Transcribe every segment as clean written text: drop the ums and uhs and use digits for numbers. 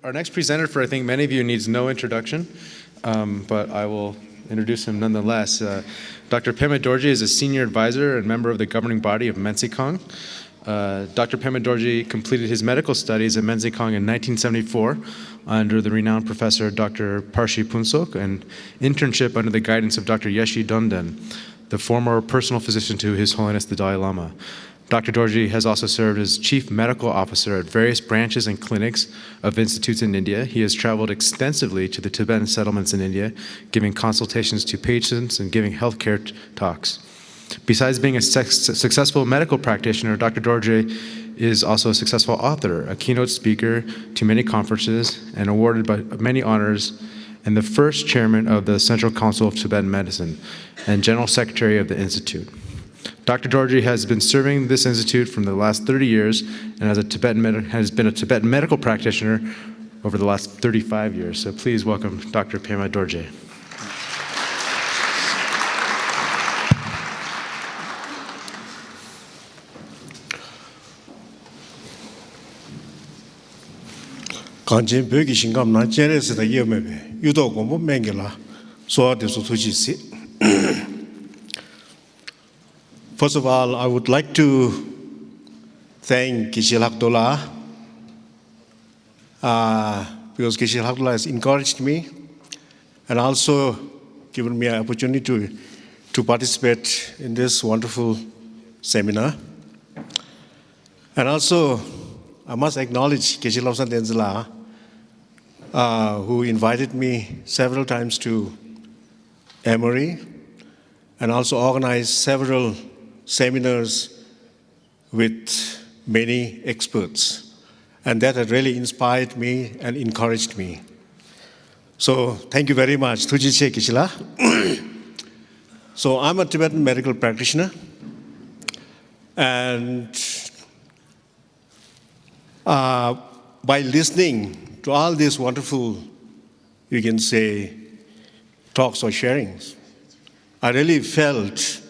Our next presenter, for I think many of you, needs no introduction, but I will introduce him nonetheless. Dr. Pema Dorjee is a senior advisor and member of the governing body of Mensikong. Dr. Pema Dorjee completed his medical studies at Mensikong in 1974 under the renowned professor Dr. Parshi Punsok, and internship under the guidance of Dr. Yeshi Donden, the former personal physician to His Holiness the Dalai Lama. Dr. Dorjee has also served as chief medical officer at various branches and clinics of institutes in India. He has traveled extensively to the Tibetan settlements in India, giving consultations to patients and giving healthcare talks. Besides being a successful medical practitioner, Dr. Dorjee is also a successful author, a keynote speaker to many conferences, and awarded by many honors, and the first chairman of the Central Council of Tibetan Medicine and general secretary of the institute. Dr. Dorjee has been serving this institute for the last 30 years and has been a Tibetan medical practitioner over the last 35 years. So please welcome Dr. Pema Dorjee. Kanchen pyoge shingam na chere se da yemebe yudo gombo mengela so de so tuji. First of all, I would like to thank Geshe Lakdola because Geshe Lakdola has encouraged me and also given me an opportunity to participate in this wonderful seminar. And also, I must acknowledge Geshe Lobsang Denzela, who invited me several times to Emory and also organized several seminars with many experts. And that had really inspired me and encouraged me. So thank you very much. Tuji Kishila. So I'm a Tibetan medical practitioner. And by listening to all these wonderful, you can say, talks or sharings, I really felt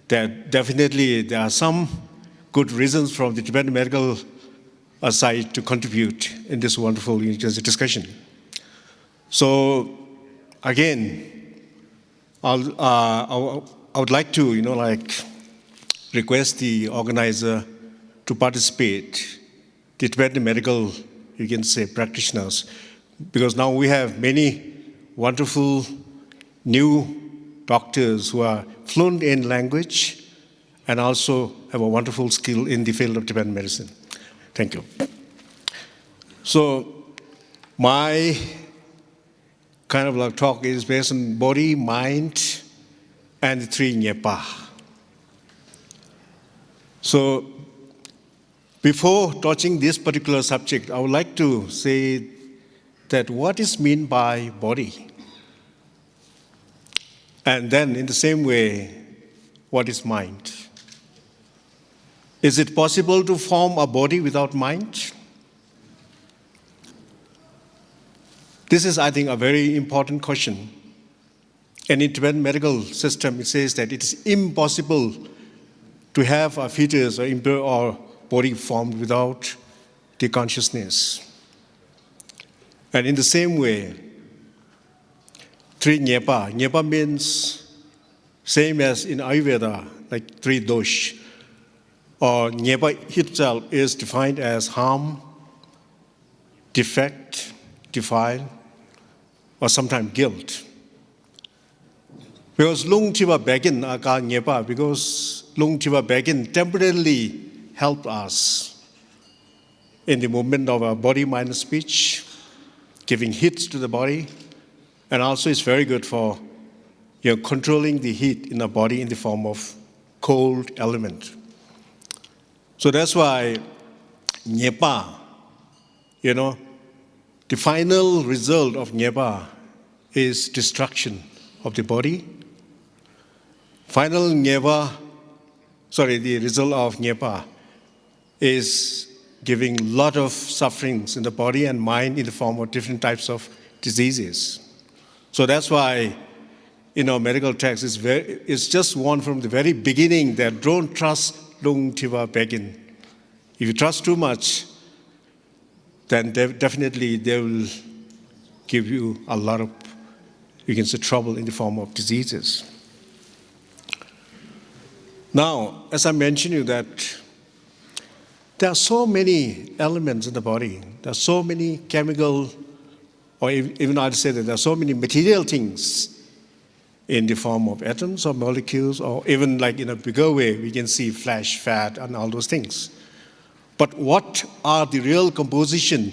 that definitely there are some good reasons from the Tibetan medical side to contribute in this wonderful discussion. So again, I would like to, request the organizer to participate, the Tibetan medical, you can say, practitioners, because now we have many wonderful new doctors who are fluent in language and also have a wonderful skill in the field of Tibetan medicine. Thank you. So my kind of talk is based on body, mind, and the three Nyepa. So before touching this particular subject, I would like to say that what is meant by body? And then, in the same way, what is mind? Is it possible to form a body without mind? This is, I think, a very important question. And in the Tibetan medical system, it says that it is impossible to have a fetus or body formed without the consciousness. And in the same way, three Nyepa. Nyepa means same as in Ayurveda, like three dosh. Or Nyepa itself is defined as harm, defect, defile, or sometimes guilt. Because Lung Chiva Begin Aka Nyepa, because Lung Chiva Begin temporarily helped us in the movement of our body, mind, and speech, giving hits to the body. And also it's very good for controlling the heat in the body in the form of cold element. So that's why Nyepa, the final result of Nyepa is destruction of the body. The result of Nyepa is giving a lot of sufferings in the body and mind in the form of different types of diseases. So that's why in our medical text, it's just warned from the very beginning that don't trust Lung Tiva Begin. If you trust too much, then definitely they will give you a lot of, you can say, trouble in the form of diseases. Now, as I mentioned you that there are so many elements in the body. There are so many chemical, or even I'd say that there are so many material things in the form of atoms or molecules, or even like in a bigger way, we can see flesh, fat, and all those things. But what are the real composition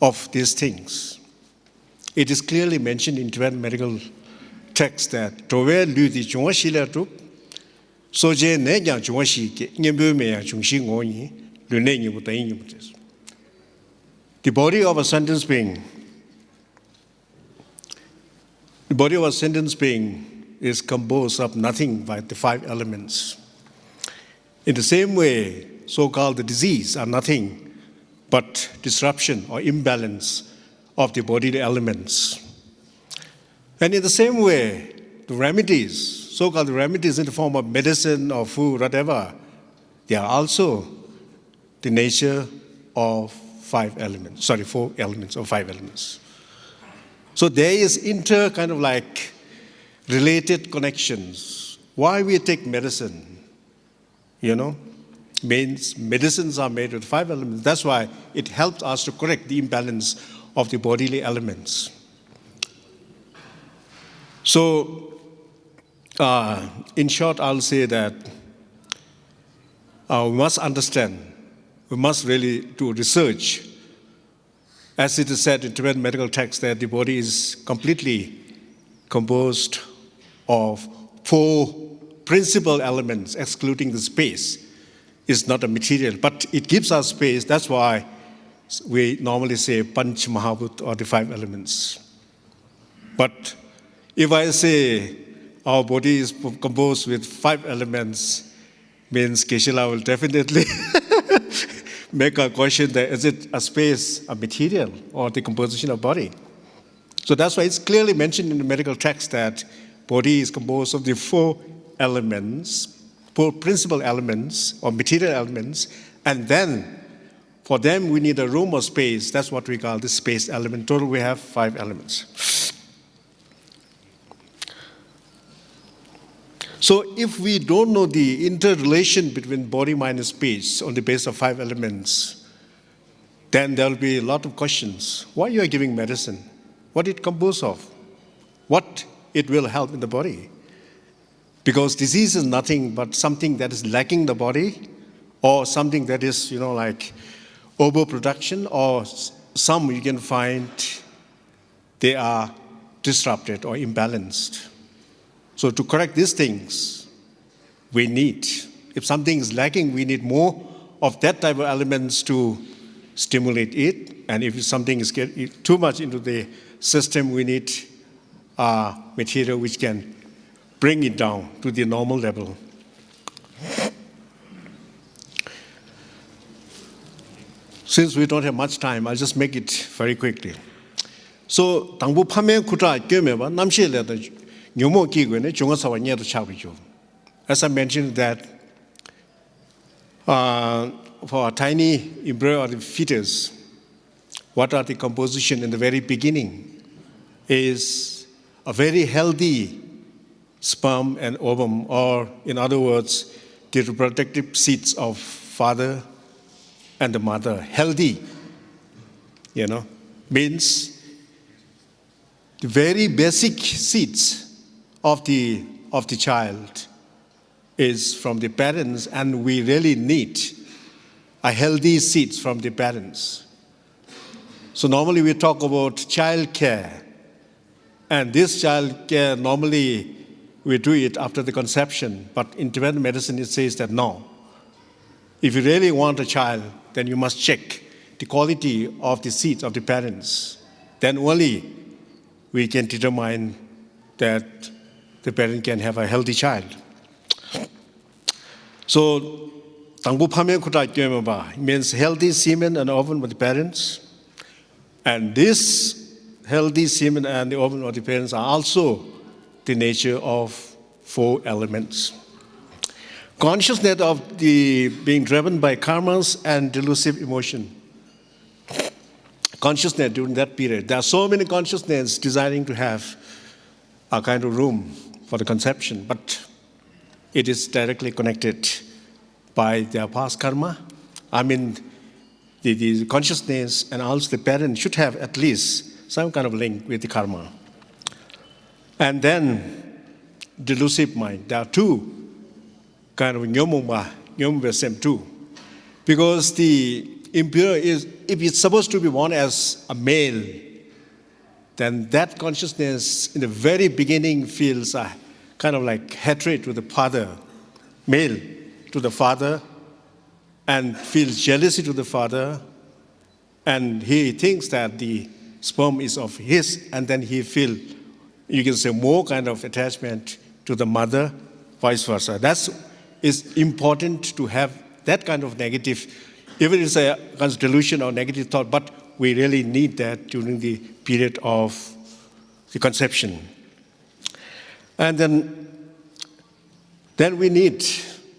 of these things? It is clearly mentioned in Tibetan medical text that the body of a sentence being is composed of nothing but the 5 elements. In the same way, so-called the disease are nothing but disruption or imbalance of the bodily elements. And in the same way, the remedies, so-called remedies in the form of medicine or food, whatever, they are also the nature of 4 elements or 5 elements. So there is kind of like related connections. Why we take medicine, means medicines are made with 5 elements. That's why it helps us to correct the imbalance of the bodily elements. So, in short, I'll say that we must understand, we must really do research. As it is said in Tibetan medical text, that the body is completely composed of 4 principal elements, excluding the space. It's not a material, but it gives us space. That's why we normally say Panch Mahabhut, or the 5 elements. But if I say our body is composed with 5 elements, means Geshe-la will definitely make a question that is it a space, a material, or the composition of body? So that's why it's clearly mentioned in the medical text that body is composed of the 4 elements, 4 principal elements or material elements, and then for them we need a room or space. That's what we call the space element. Total we have 5 elements. So if we don't know the interrelation between body, mind, and space on the basis of 5 elements, then there will be a lot of questions. Why you are giving medicine? What it composed of? What it will help in the body? Because disease is nothing but something that is lacking the body, or something that is, like overproduction, or some you can find they are disrupted or imbalanced. So to correct these things, we need, if something is lacking, we need more of that type of elements to stimulate it. And if something is getting too much into the system, we need material which can bring it down to the normal level. Since we don't have much time, I'll just make it very quickly. So, 당부 파면 구타 겸해봐 남시에라도 뇨모 기관에 중앙사와 녀도 차비죠. As I mentioned that for a tiny embryo or the fetus, what are the composition in the very beginning is a very healthy sperm and ovum, or in other words, the reproductive seeds of father and the mother, healthy, means the very basic seeds of the child is from the parents, and we really need a healthy seeds from the parents. So normally we talk about child care, and this child care normally we do it after the conception, but in Tibetan medicine it says that no. If you really want a child, then you must check the quality of the seeds of the parents. Then only we can determine that the parent can have a healthy child. So, Tangbu Pame Kuta means healthy semen and ovum of the parents. And this healthy semen and the ovum of the parents are also the nature of 4 elements. Consciousness of the being driven by karmas and delusive emotion. consciousness during that period. There are so many consciousness desiring to have a kind of room for the conception, but it is directly connected by their past karma. I mean, the consciousness and also the parent should have at least some kind of link with the karma. And then delusive mind. There are two kind of nyomba same too. Because the impure is, if it's supposed to be born as a male, then that consciousness in the very beginning feels a kind of like hatred to the father, male to the father, and feels jealousy to the father, and he thinks that the sperm is of his, and then he feels, you can say, more kind of attachment to the mother, vice versa. That's is important to have that kind of negative, even if it's a kind of delusion or negative thought, but we really need that during the period of the conception. And then we need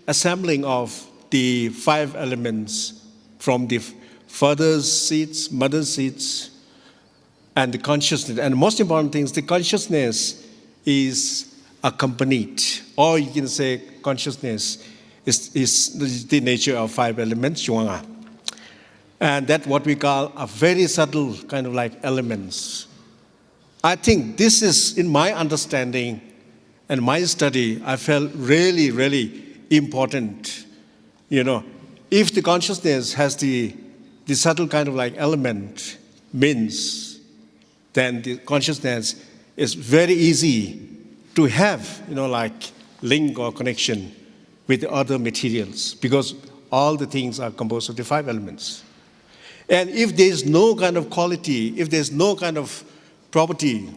assembling of the 5 elements from the father's seeds, mother's seeds, and the consciousness. And the most important thing is the consciousness is accompanied, or you can say consciousness is the nature of 5 elements, Shuanga. And that's what we call a very subtle kind of like elements. I think this is, in my understanding and my study, I felt really, really important. You know, if the consciousness has the subtle kind of like element, means, then the consciousness is very easy to have, you know, like link or connection with the other materials, because all the things are composed of the 5 elements. And if there's no kind of quality, if there's no kind of property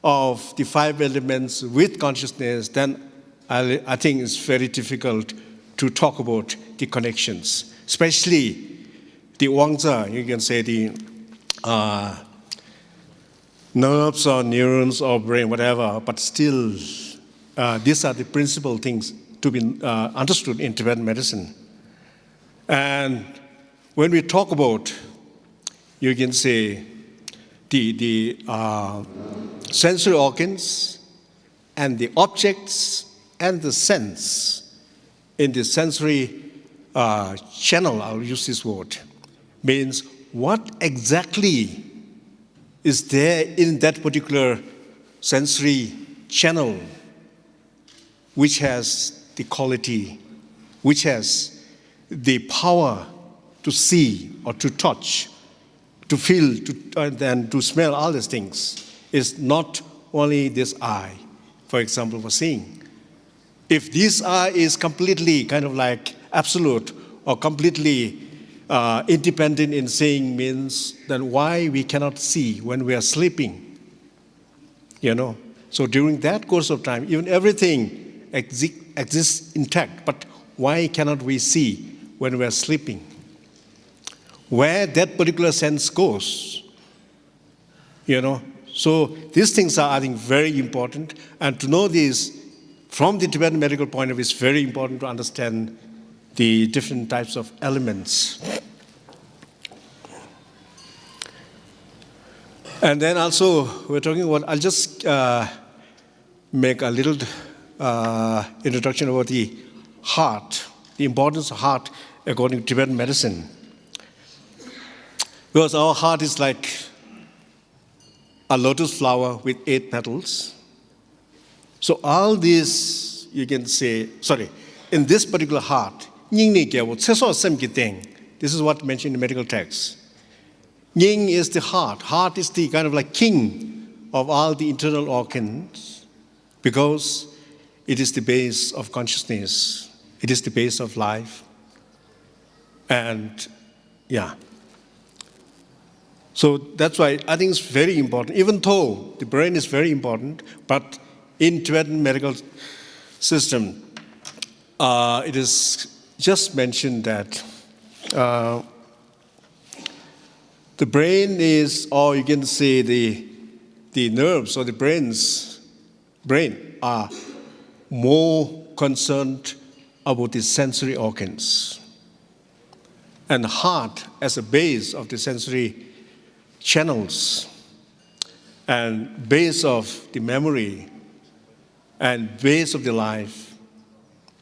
of the 5 elements with consciousness, then I think it's very difficult to talk about the connections, especially the wangza, you can say the nerves or neurons or brain, whatever, but still these are the principal things to be understood in Tibetan medicine. And when we talk about, you can say, the sensory organs and the objects and the sense in the sensory channel, I'll use this word, means what exactly is there in that particular sensory channel which has the quality, which has the power to see or to touch, to feel, and to smell, all these things, is not only this eye, for example, for seeing. If this eye is completely kind of like absolute or completely independent in seeing, means then why we cannot see when we are sleeping, you know? So during that course of time, even everything exists intact, but why cannot we see when we are sleeping? Where that particular sense goes, you know? So these things are, I think, very important, and to know this from the Tibetan medical point of view is very important to understand the different types of elements. And then also, we're talking about, I'll just make a little introduction about the heart, the importance of heart according to Tibetan medicine. Because our heart is like a lotus flower with 8 petals. So all this, you can say, in this particular heart, this is what mentioned in the medical text. Nying is the heart. Heart is the kind of like king of all the internal organs, because it is the base of consciousness. It is the base of life. And yeah. So that's why I think it's very important, even though the brain is very important, but in Tibetan medical system, it is just mentioned that the brain is, or you can say the nerves or the brain are more concerned about the sensory organs. And heart, as a base of the sensory channels and base of the memory and base of the life.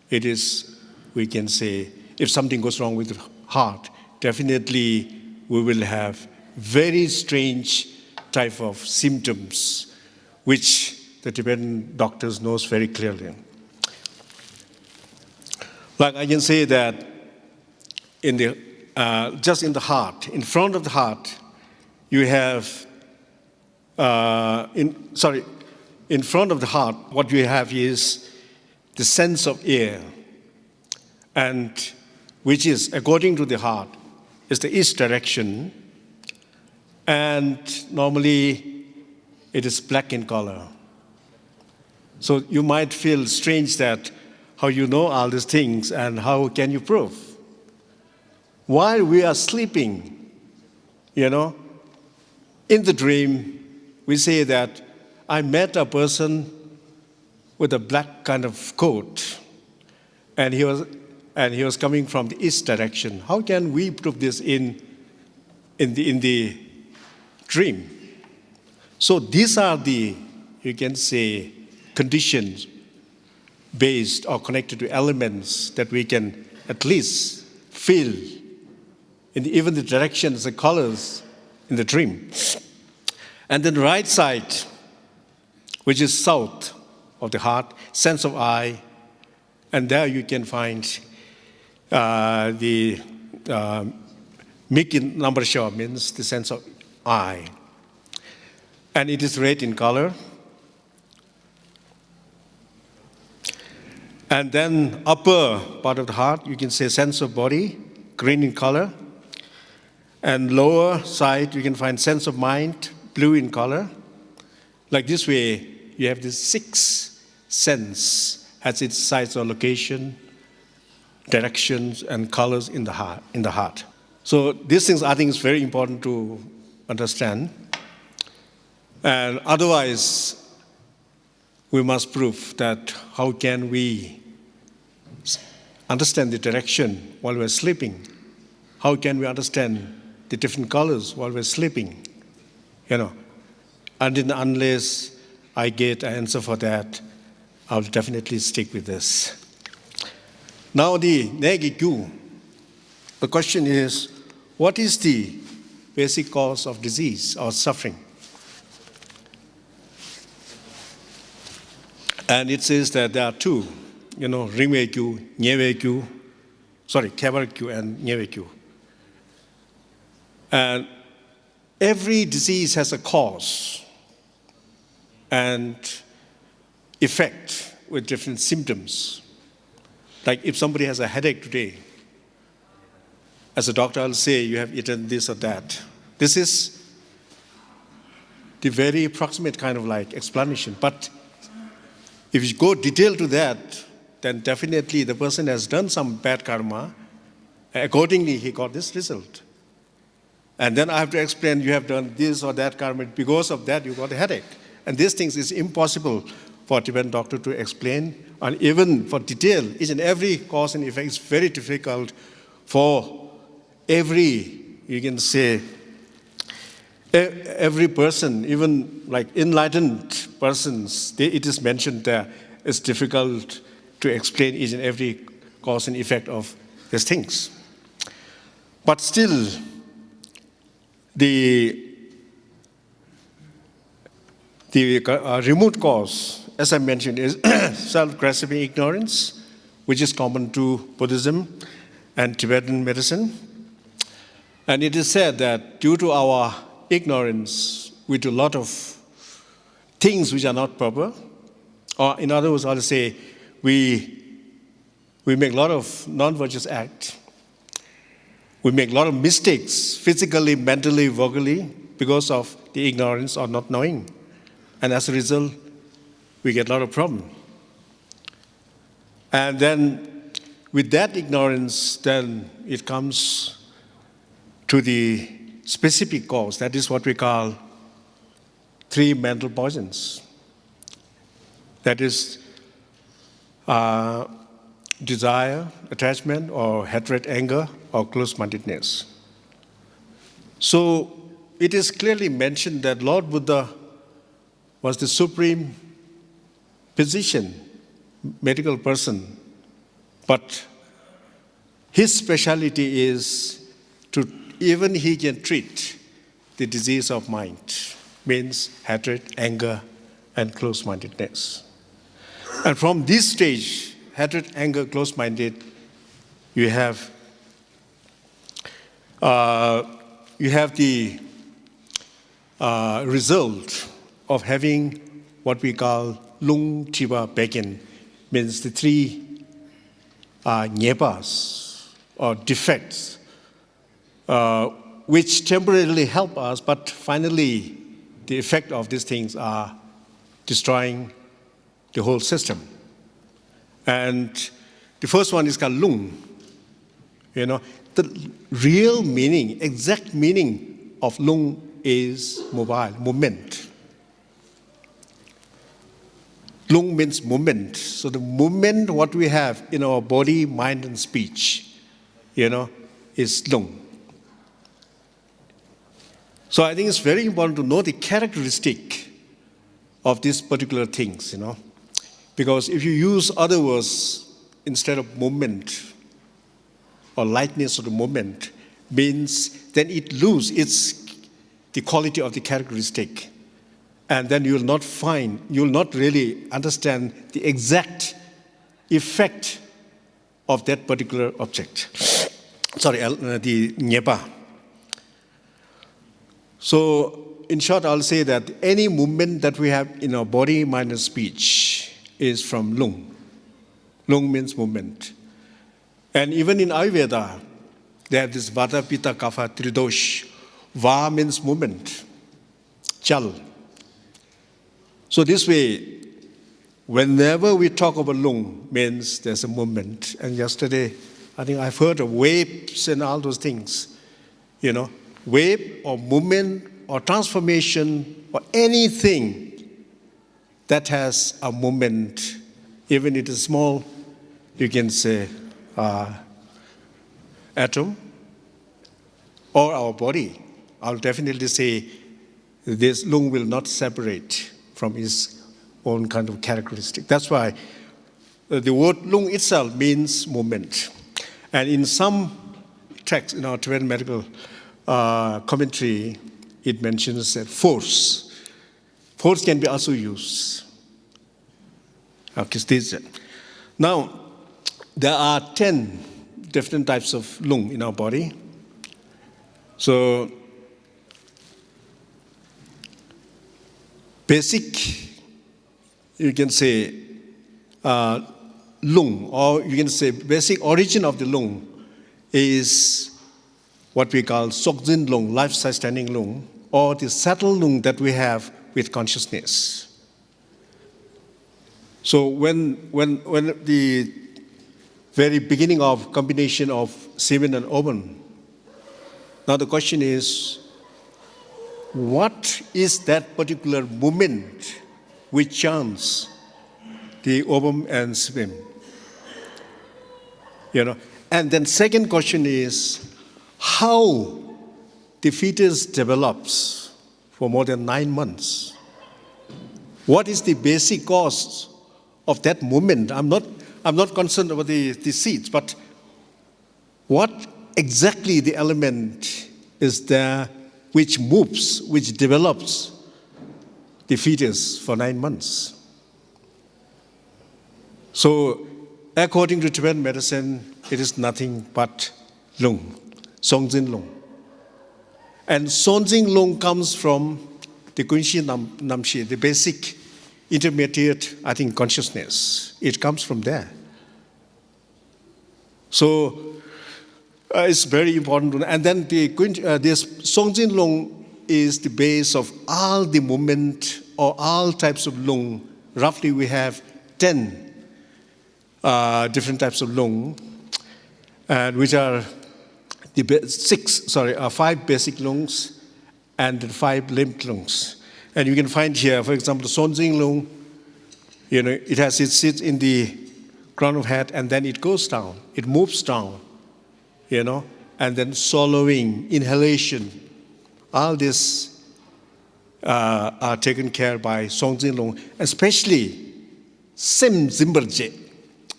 It is, we can say, if something goes wrong with the heart, definitely we will have very strange type of symptoms, which the Tibetan doctors knows very clearly. Like I can say that in the just in the heart, in front of the heart, you have in front of the heart, what you have is the sense of air, and which is, according to the heart, is the east direction, and normally it is black in color. So you might feel strange that how you know all these things and how can you prove? While we are sleeping, in the dream, we say that I met a person with a black kind of coat, and he was coming from the east direction. How can we prove this in the dream? So these are the, you can say, conditions based or connected to elements that we can at least feel in even the directions, the colors in the dream. And then the right side, which is south of the heart, sense of eye, and there you can find the Mikin number show means the sense of eye. And it is red in color. And then upper part of the heart, you can say sense of body, green in color. And lower side, you can find sense of mind, blue in color. Like this way, you have this six sense, has its size or location, directions, and colors in the heart. So these things, I think, is very important to understand. And otherwise, we must prove that how can we understand the direction while we're sleeping? How can we understand the different colors while we're sleeping? And unless I get an answer for that, I'll definitely stick with this. Now the Negiku, the question is, what is the basic cause of disease or suffering? And it says that there are two, Rimekyu, Nyevekyu, Kevarkyu and Nyevekyu. And every disease has a cause and effect with different symptoms. Like if somebody has a headache today, as a doctor, I'll say you have eaten this or that. This is the very approximate kind of like explanation. But if you go detailed to that, then definitely the person has done some bad karma. Accordingly, he got this result. And then I have to explain, you have done this or that karma. Because of that, you got a headache. And these things is impossible for a Tibetan doctor to explain. And even for detail, each and every cause and effect is very difficult for every, you can say, every person, even like enlightened persons, it is mentioned there, it's difficult to explain each and every cause and effect of these things. But still, the remote cause, as I mentioned, is self-grasping ignorance, which is common to Buddhism and Tibetan medicine. And it is said that due to our ignorance, we do a lot of things which are not proper. Or in other words, I'll say, we make a lot of non-virtuous acts. We make a lot of mistakes, physically, mentally, vocally, because of the ignorance or not knowing. And as a result, we get a lot of problems. And then with that ignorance, then it comes to the specific cause. That is what we call three mental poisons. That is desire, attachment, or hatred, anger, or close-mindedness. So it is clearly mentioned that Lord Buddha was the supreme physician, medical person, but his specialty is to, even he can treat the disease of mind, means hatred, anger, and close-mindedness. And from this stage, hatred, anger, close-minded, you have the result of having what we call lung chiba baken, means the three nyepas or defects, which temporarily help us, but finally the effect of these things are destroying the whole system. And the first one is called lung. The real meaning, exact meaning of lung is mobile, movement. Lung means movement. So the movement what we have in our body, mind, and speech, is lung. So I think it's very important to know the characteristic of these particular things, because if you use other words instead of movement or lightness of the movement, means then it loses the quality of the characteristic. And then you will not really understand the exact effect of that particular object. The Nyepa. So, in short, I'll say that any movement that we have in our body, mind, and speech is from lung. Lung means movement. And even in Ayurveda, they have this Vata, Pitta, Kapha, Tridosh. Va means movement. Chal. So this way, whenever we talk about lung, means there's a movement. And yesterday, I think I've heard of waves and all those things. Wave or movement or transformation or anything that has a movement, even if it is small, you can say atom or our body. I'll definitely say this lung will not separate from its own kind of characteristic. That's why the word lung itself means movement. And in some texts in our Tibetan medical commentary, it mentions that force. Force can be also used. Now, there are 10 different types of lung in our body. So, basic, you can say lung, or you can say basic origin of the lung is what we call sokjin lung, life-size standing lung, or the subtle lung that we have with consciousness. So when the very beginning of combination of semen and ovum, now the question is, what is that particular movement which churns the ovum and sperm? And then second question is, how the fetus develops for more than 9 months. What is the basic cause of that movement? I'm not concerned about the seeds, but what exactly the element is there which moves, which develops the fetus for 9 months? So, according to Tibetan medicine, it is nothing but lung, songjin lung. And songjin lung comes from the kunshi namshi, the basic intermediate, consciousness. It comes from there. So, it's very important. And then this songjin lung is the base of all the movement or all types of lung. Roughly, we have 10 different types of lung, which are the 5 basic lungs and 5 limbed lungs. And you can find here, for example, songjin lung. It sits in the crown of head, and then it goes down. It moves down, and then swallowing, inhalation, all this are taken care by Songjin Lung, especially Sim Zimberje,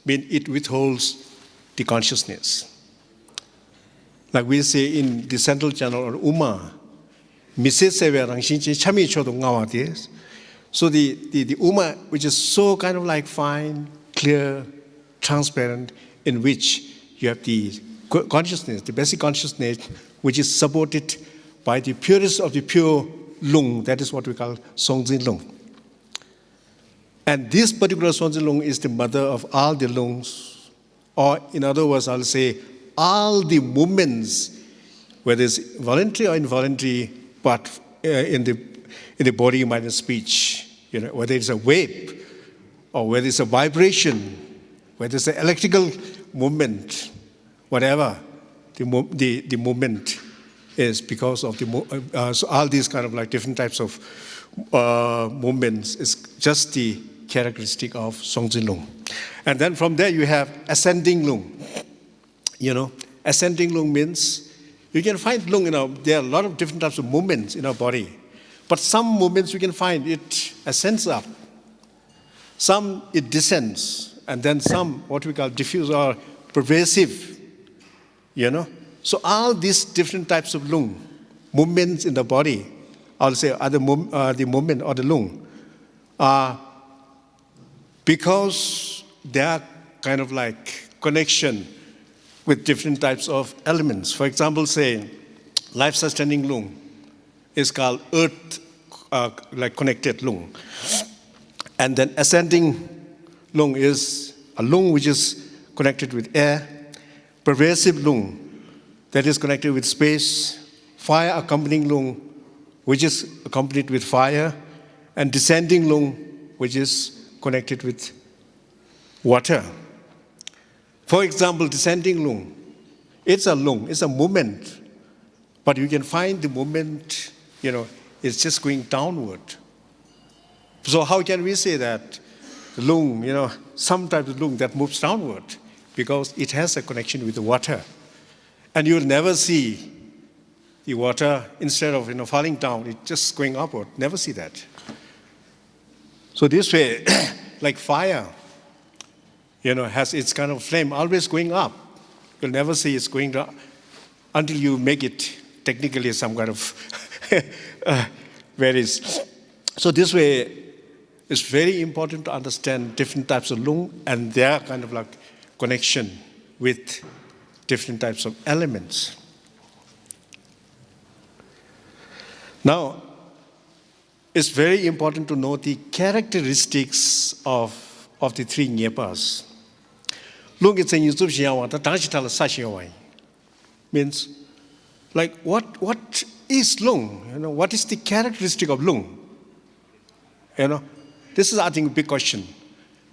mean it withholds the consciousness. Like we say in the central channel or Uma, so the Uma, which is so kind of like fine, clear, transparent, in which you have the consciousness, the basic consciousness, which is supported by the purest of the pure lung. That is what we call Songjin Lung. And this particular Songjin Lung is the mother of all the lungs, or in other words, I'll say all the movements, whether it's voluntary or involuntary, but in the body, mind, and speech, whether it's a wave, or whether it's a vibration, whether it's an electrical movement, whatever the movement is, because of so all these kind of like different types of movements is just the characteristic of Songjin Lung. And then from there you have ascending lung. Ascending lung means you can find lung, there are a lot of different types of movements in our body. But some movements you can find it ascends up, some it descends, and then some what we call diffuse or pervasive, So all these different types of lung, movements in the body, I'll say the movement or the lung, are because they are kind of like connection with different types of elements. For example, say life-sustaining lung is called earth, like connected lung. And then ascending lung is a lung which is connected with air, pervasive lung that is connected with space, fire accompanying lung which is accompanied with fire, and descending lung which is connected with water. For example, descending lung, it's a movement, but you can find the movement, it's just going downward. So how can we say that the lung, some type of lung that moves downward? Because it has a connection with the water. And you'll never see the water, instead of falling down, it's just going upward. Never see that. So this way, like fire, has its kind of flame always going up. You'll never see it's going down until you make it technically some kind of varies. So this way, it's very important to understand different types of lung and their kind of like connection with different types of elements. Now, it's very important to know the characteristics of the three Nyepas. Lung is a Yusuf Xiawa, the Dangitala Sashiawai. Means, like, what is lung? What is the characteristic of lung? This is, I think, a big question.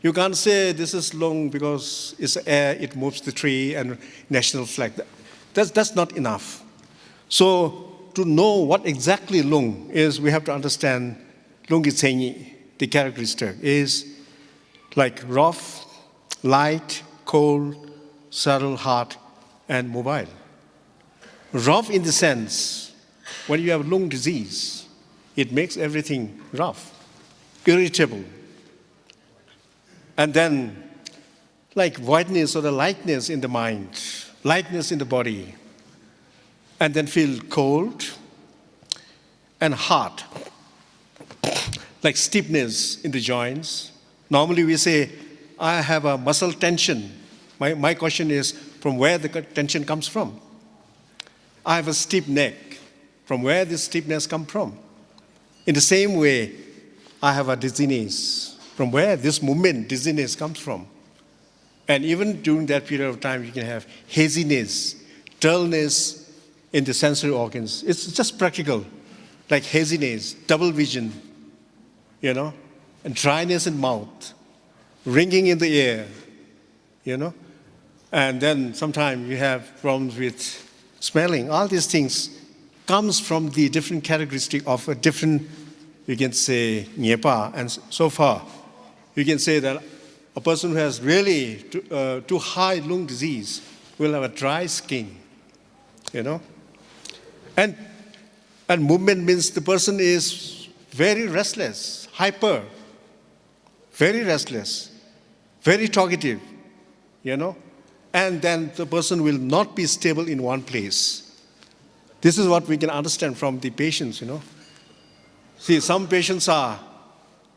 You can't say this is lung because it's air, it moves the tree and national flag. That's not enough. So, to know what exactly lung is, we have to understand lung is the characteristic is like rough, light, cold, subtle, hot, and mobile. Rough in the sense, when you have lung disease, it makes everything rough, irritable. And then, like whiteness or the lightness in the mind, lightness in the body, and then feel cold and hot, like stiffness in the joints. Normally we say, I have a muscle tension. My question is, from where the tension comes from? I have a stiff neck. From where this stiffness comes from? In the same way, I have a dizziness. From where this movement, dizziness, comes from? And even during that period of time, you can have haziness, dullness in the sensory organs. It's just practical, like haziness, double vision, and dryness in mouth, ringing in the ear, And then sometimes you have problems with smelling. All these things comes from the different characteristic of a different, you can say, Nyepa. And so far, you can say that a person who has really too high lung disease will have a dry skin, And And movement means the person is very restless, hyper, very restless, very talkative, and then the person will not be stable in one place. This is what we can understand from the patients, See, some patients are,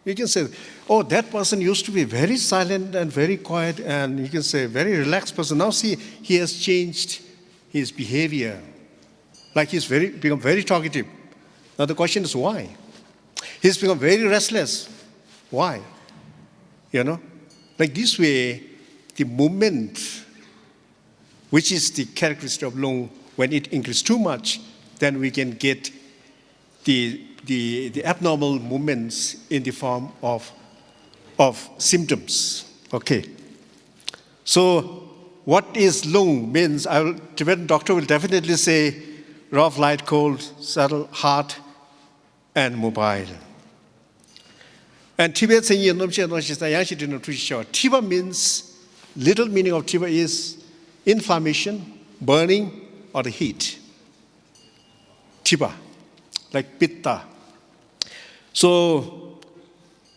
you can say, oh, that person used to be very silent and very quiet, and you can say, very relaxed person. Now see, he has changed his behavior. Like he's become very talkative. Now the question is why? He's become very restless. Why? Like this way, the movement, which is the characteristic of lung, when it increases too much, then we can get the abnormal movements in the form of symptoms. Okay. So what is lung means, Tibetan doctor will definitely say rough, light, cold, subtle, hard, and mobile. And Tibet Tiba means, little meaning of Tiba is inflammation, burning, or the heat. Tiba, like pitta. So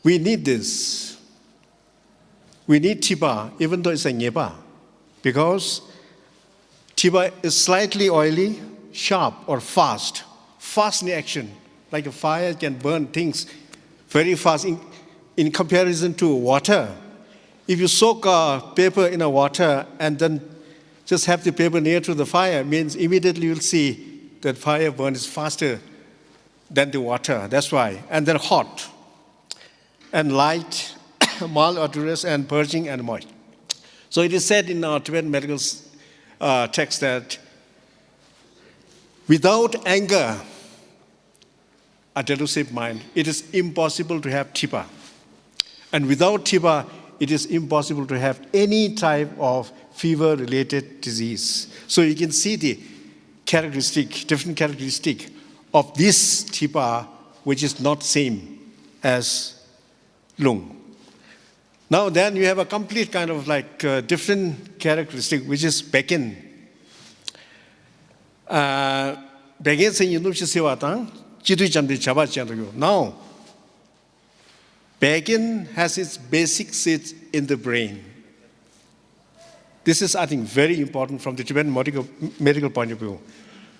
we need this. We need Tiba, even though it's a Nyepa, because Tiba is slightly oily, sharp, or fast in action. Like a fire can burn things very fast in comparison to water. If you soak paper in a water and then just have the paper near to the fire, means immediately you'll see that fire burns faster than the water. That's why. And then hot and light, mild, odorous, and purging and moist. So it is said in our Tibetan medical text that without anger, a delusive mind, it is impossible to have Tiba. And without Tiba, it is impossible to have any type of fever-related disease. So you can see the different characteristic of this Tiba, which is not same as lung. Now then you have a complete kind of like different characteristic, which is Bekin. Bekin saying you know now, Bekin has its basic seat in the brain. This is, I think, very important from the Tibetan medical point of view.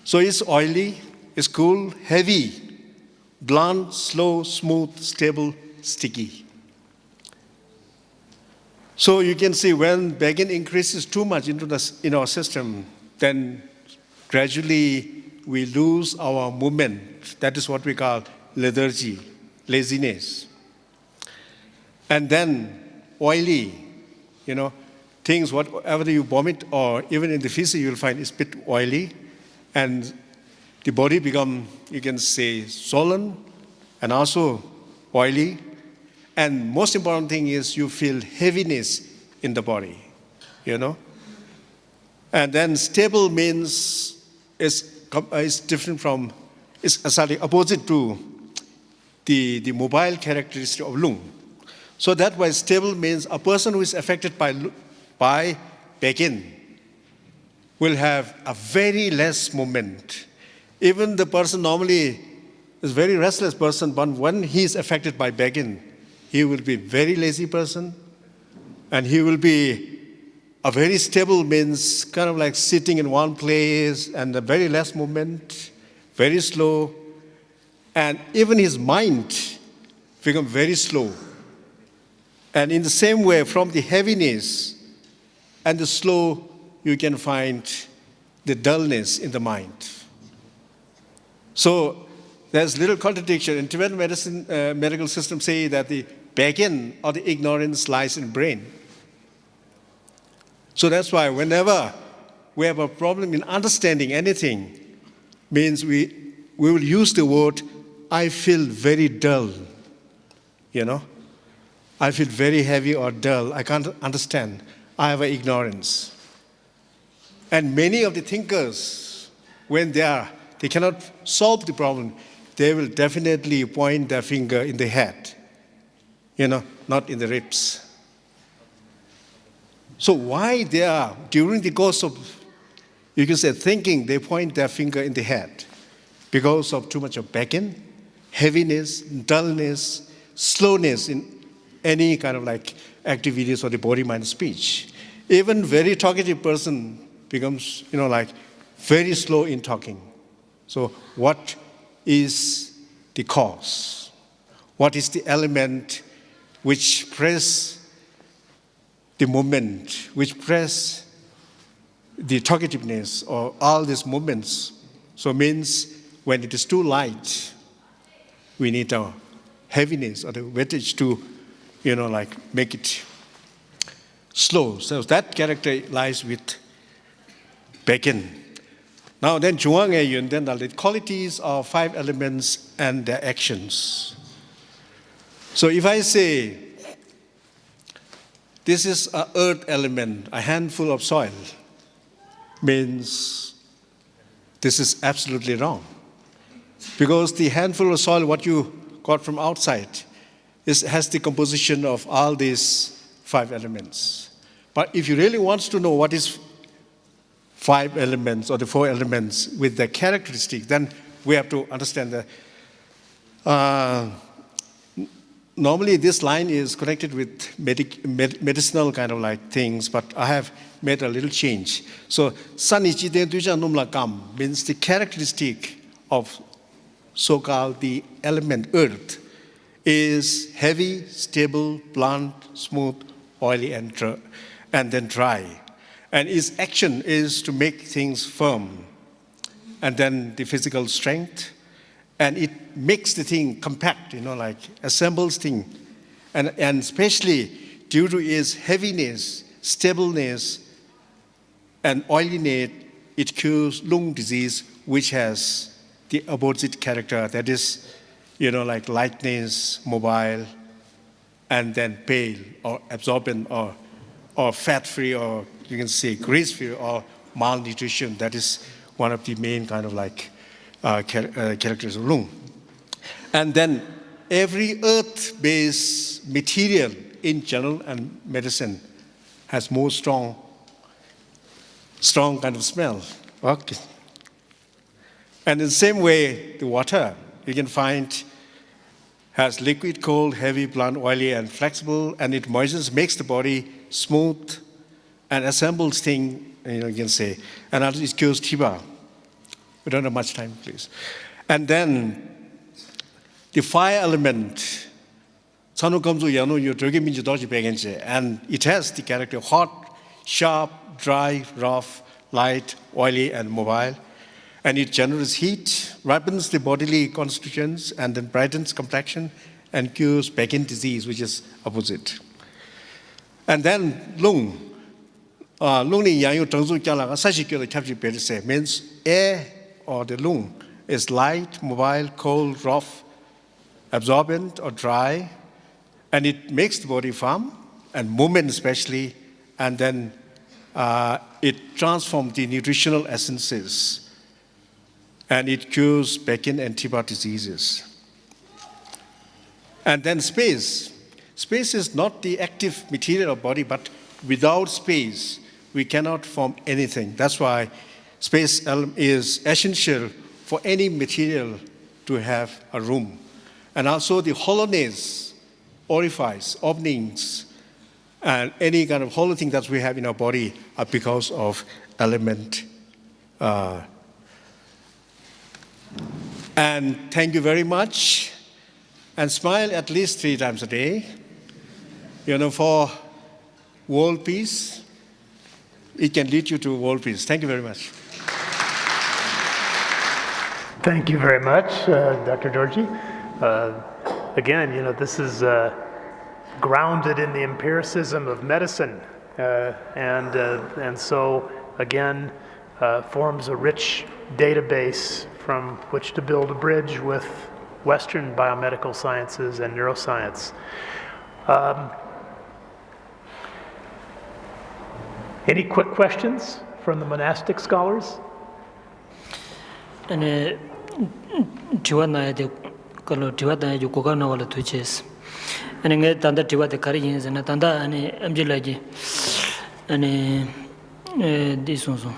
So it's oily, it's cool, heavy, blunt, slow, smooth, stable, sticky. So you can see when Bekin increases too much in our system, then gradually we lose our movement. That is what we call lethargy, laziness. And then oily, things, whatever you vomit or even in the feces, you'll find it's a bit oily. And the body become, you can say, swollen and also oily. And most important thing is you feel heaviness in the body, And then stable means is different from, is slightly opposite to the mobile characteristic of lung. So that way stable means a person who is affected by Bekin will have a very less movement. Even the person normally is a very restless person, but when he is affected by Bekin, he will be a very lazy person, and he will be a very stable means kind of like sitting in one place and a very less movement, very slow, and even his mind become very slow. And in the same way, from the heaviness and the slow, you can find the dullness in the mind. So there's little contradiction. In Tibetan medicine, medical system say that the Bekin or the ignorance lies in brain. So that's why whenever we have a problem in understanding anything, means we will use the word, I feel very dull, I feel very heavy or dull. I can't understand. I have an ignorance. And many of the thinkers, when they cannot solve the problem, they will definitely point their finger in the head, not in the ribs. So why they are, during the course of, you can say, thinking, they point their finger in the head? because of too much of back-end, heaviness, dullness, slowness in any kind of like activities of the body, mind, speech. Even very talkative person becomes, like very slow in talking. So what is the cause? What is the element which press the moment, which press the talkativeness or all these movements? So means when it is too light, we need a heaviness or the weightage to, make it slow. So that character lies with back-end. Now then, then the qualities of 5 elements and their actions. So if I say, this is an earth element, a handful of soil, means this is absolutely wrong. Because the handful of soil, what you got from outside, has the composition of all these 5 elements. But if you really want to know what is 5 elements or the 4 elements with their characteristics, then we have to understand that normally this line is connected with medicinal kind of like things, but I have made a little change. So sanichite duja numla kam means the characteristic of so-called the element earth is heavy, stable, blunt, smooth, oily, and then dry. And its action is to make things firm. And then the physical strength. And it makes the thing compact, like assembles thing. And especially due to its heaviness, stableness, and oiliness, it cures lung disease, which has the opposite character, that is, like lightness, mobile, and then pale or absorbent or fat-free, or you can say grease-free or malnutrition. That is one of the main kind of like characters of lung. And then every earth-based material in general and medicine has more strong kind of smell. Okay. And in the same way, the water, you can find has liquid, cold, heavy, blunt, oily, and flexible, and it moistens, makes the body smooth, and assembles things, you can say. And also it cures Tiba. We don't have much time, please. And then the fire element, and it has the character of hot, sharp, dry, rough, light, oily, and mobile. And it generates heat, ripens the bodily constituents, and then brightens complexion and cures back-end disease, which is opposite. And then lung. Lung ni yang yu zhengzu jiang la sashi kyo de chapji be say means air or the lung is light, mobile, cold, rough, absorbent or dry, and it makes the body firm and movement especially, and then it transforms the nutritional essences. And it cures back-end and Tiba diseases. And then space. Space is not the active material of body, but without space, we cannot form anything. That's why space is essential for any material to have a room. And also the hollowness, orifice, openings, and any kind of hollow thing that we have in our body are because of element. And thank you very much. And smile at least 3 times a day. For world peace, it can lead you to world peace. Thank you very much. Thank you very much, Dr. Dorjee. Again, this is grounded in the empiricism of medicine, and so again forms a rich database from which to build a bridge with Western biomedical sciences and neuroscience. Any quick questions from the monastic scholars? And Tiwana de Kalo Tiwata Yukogana wala twitches. And in Tanda Tiwata Karins and Tanda and Amjilaji and this also.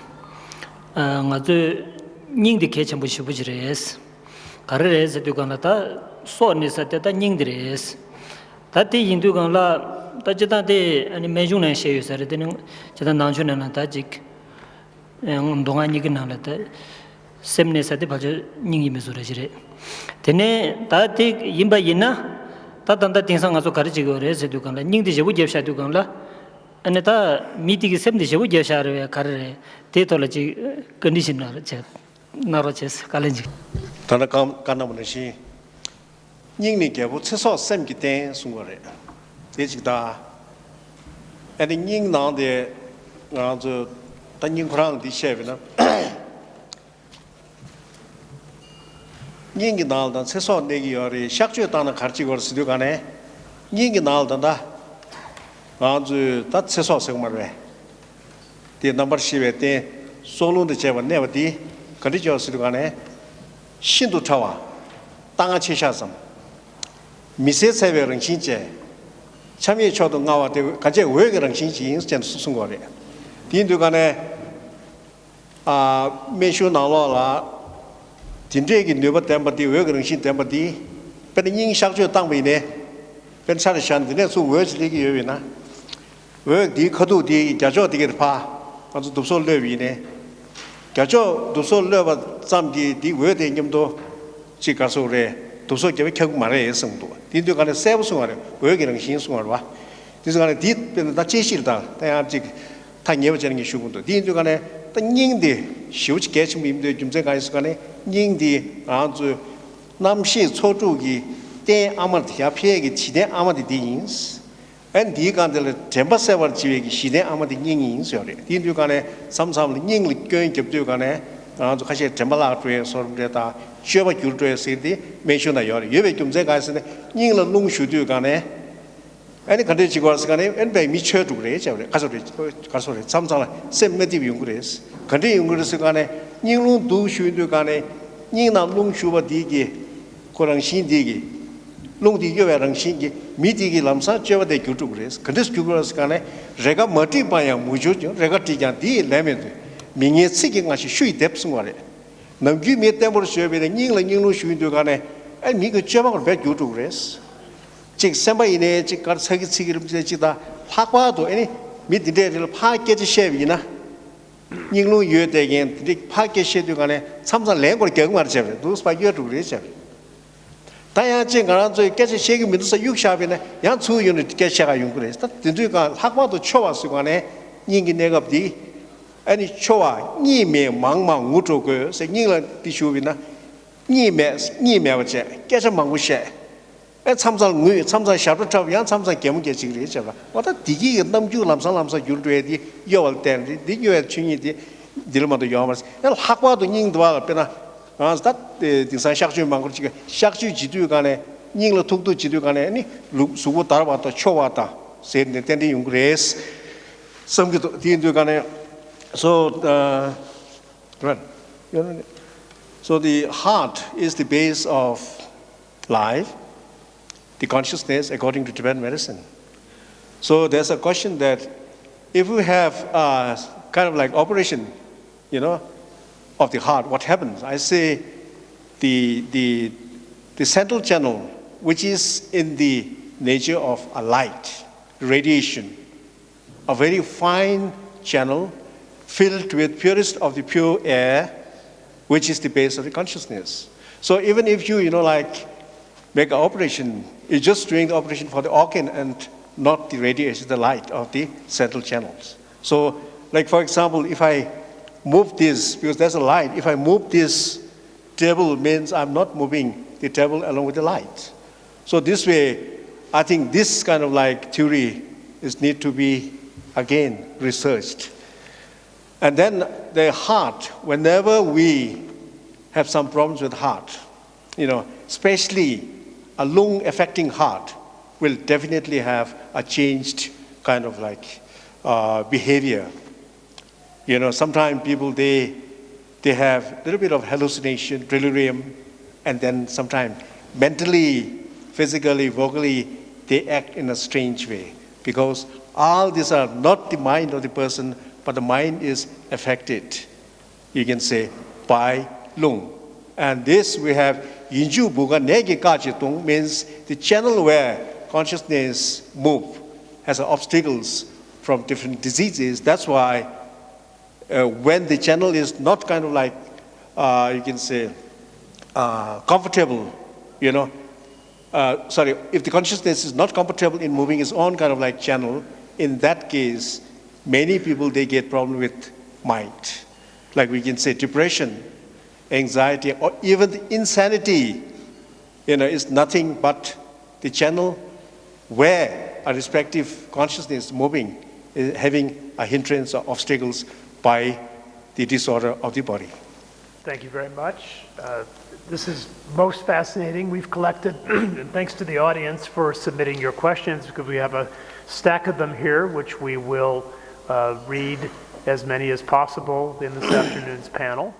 Ngatu Ning the Ketcham which is karare se tu kana ta so ni sa te ta ning dres ta ti yin tu kan la ta jeta de ani mejung na she yu sa re de jeta nang chu na ta jik ndonga ni gna la ta semne sa te bhaje ning yi me so re jire tene ta ti yimba yina ta tanda ting sang aso kar ji go re se tu kan la ning de je bu je sha tu kan la ane ta miti ki sem de je bu je sha re kar re te to la ji condition na che na ro ches kalenji Tana kana munashi ning ni ke bu tseso sem ki ten sungore. De ji da ani ning na de nga zo ta ning krang di she na ning gi na da tseso ne gi yori shak ju ta na kar chi gor sidu gane ning gi na da da nga zo ta tseso se ma re de number shi ve te solo de che wa ne wa di ka ri jo sidu gane 신도 차와 땅아 치샤섬 미세 세베랑 신체 참여 초도 나와 되고 가제 외거랑 신지 인스전 수sun 거래 딘도 간에 아 메슈 나로라 딘제기 네버 템바디 외거랑 신 템바디เป็นยิ่งชักจะตั้งไปเนี่ยเป็นชาติชันเนี่ยสู้เวอร์สลีกเยอะนะเวอร์ดีเขาดูดีจะจ่อดีกันพาเขาจะดูโซเล่วีเนี่ย겨저 도솔레바 잠기 디 외대 님도 지가소레 도소 개베 결국 말에 성도 딘도 간에 세부송하래 외계는 신송하러 와 디서 간에 디다 제실다 다야지 타녀버 되는 게 쉬군도 딘도 간에 땡닝디 쉬우지 개침임도 좀 제가 있을 간에 닝디 아주 남시 초주기 때 아마디야 피해기 지대 아마디 디인스 and the candle temper sever chiwi shide amadi ning sore tin du kane samsam ning li kyen jeb du kane a zo khashe temper la twe so de ta sheba gyur twe se di mention na yore yebe 좀 제가 했을 때 ning la lung shu du kane ani kade chi gwas kane en be mi che du re che 가서 samsam sem me di yung gres kade yung gres kane ning lung du shu du kane ning na lung shu ba di gi korang shin di gi 롱디 교회랑 신기 미디기 람사 제와데 교주 그래서 근데스 교구라스 간에 제가 머티 바야 무조죠 제가 티장 디 레멘데 민예 치기 같이 쉬이 뎁스 거래 남기 메테모르 쉐베데 닝로 쉬인도 간에 아 미그 제방을 배 교주 그래서 즉 sem바이네 즉 가서 서기 치기를 지다 확과도 아니 미디데를 파케지 쉐비나 닝로 유대겐 디 파케 쉐도 간에 참사 랭고 경험을 제베 두스파 교주 그래서 다야지 가라서 깨지 세기 믿어서 육샤비네 양 주윤을 깨셔가 용그래서 든두가 학과도 초와서 간에 인기 내갑디 아니 초와 니메 망망 우조고 생님을 디슈비나 니메버제 깨서 망고셰 에 참상 샤도 양 참상 개문게 지그리 제가 와다 디기 남주 남사 유르에디 요월 때디 디교에 중이디 딜마도 요마스 학과도 닝도 와 빼나 that the Shakju Mangurchi, Shakju Jidu Gane, Ningla Tuktu Jidu Gane, Subu Tarvata, Chowata, said the Tendi Yung Grace, some get the Gane. So the heart is the base of life, the consciousness, according to Tibetan medicine. So there's a question that if we have kind of like operation, of the heart, what happens? I say the central channel, which is in the nature of a light, radiation, a very fine channel filled with purest of the pure air, which is the base of the consciousness. So even if you make an operation, you're just doing the operation for the organ and not the radiation, the light of the central channels. So, like for example, if I move this, because there's a light, if I move this table means I'm not moving the table along with the light. So this way, I think this kind of theory need to be again researched. And then the heart, whenever we have some problems with heart, especially a lung affecting heart will definitely have a changed kind of behavior. Sometimes people, they have a little bit of hallucination, delirium, and then sometimes mentally, physically, vocally, they act in a strange way. Because all these are not the mind of the person, but the mind is affected, you can say, by lung. And this we have inju buga negi kajitung means the channel where consciousness move has obstacles from different diseases. That's why when the channel is not kind of like, you can say, comfortable, you know, if the consciousness is not comfortable in moving its own kind of like channel, in that case, many people, they get problem with mind. Like we can say depression, anxiety, or even the insanity, you know, is nothing but the channel where a respective consciousness moving is having a hindrance or obstacles by the disorder of the body. Thank you very much. This is most fascinating. We've collected, and thanks to the audience for submitting your questions, because we have a stack of them here, which we will read as many as possible in this afternoon's panel.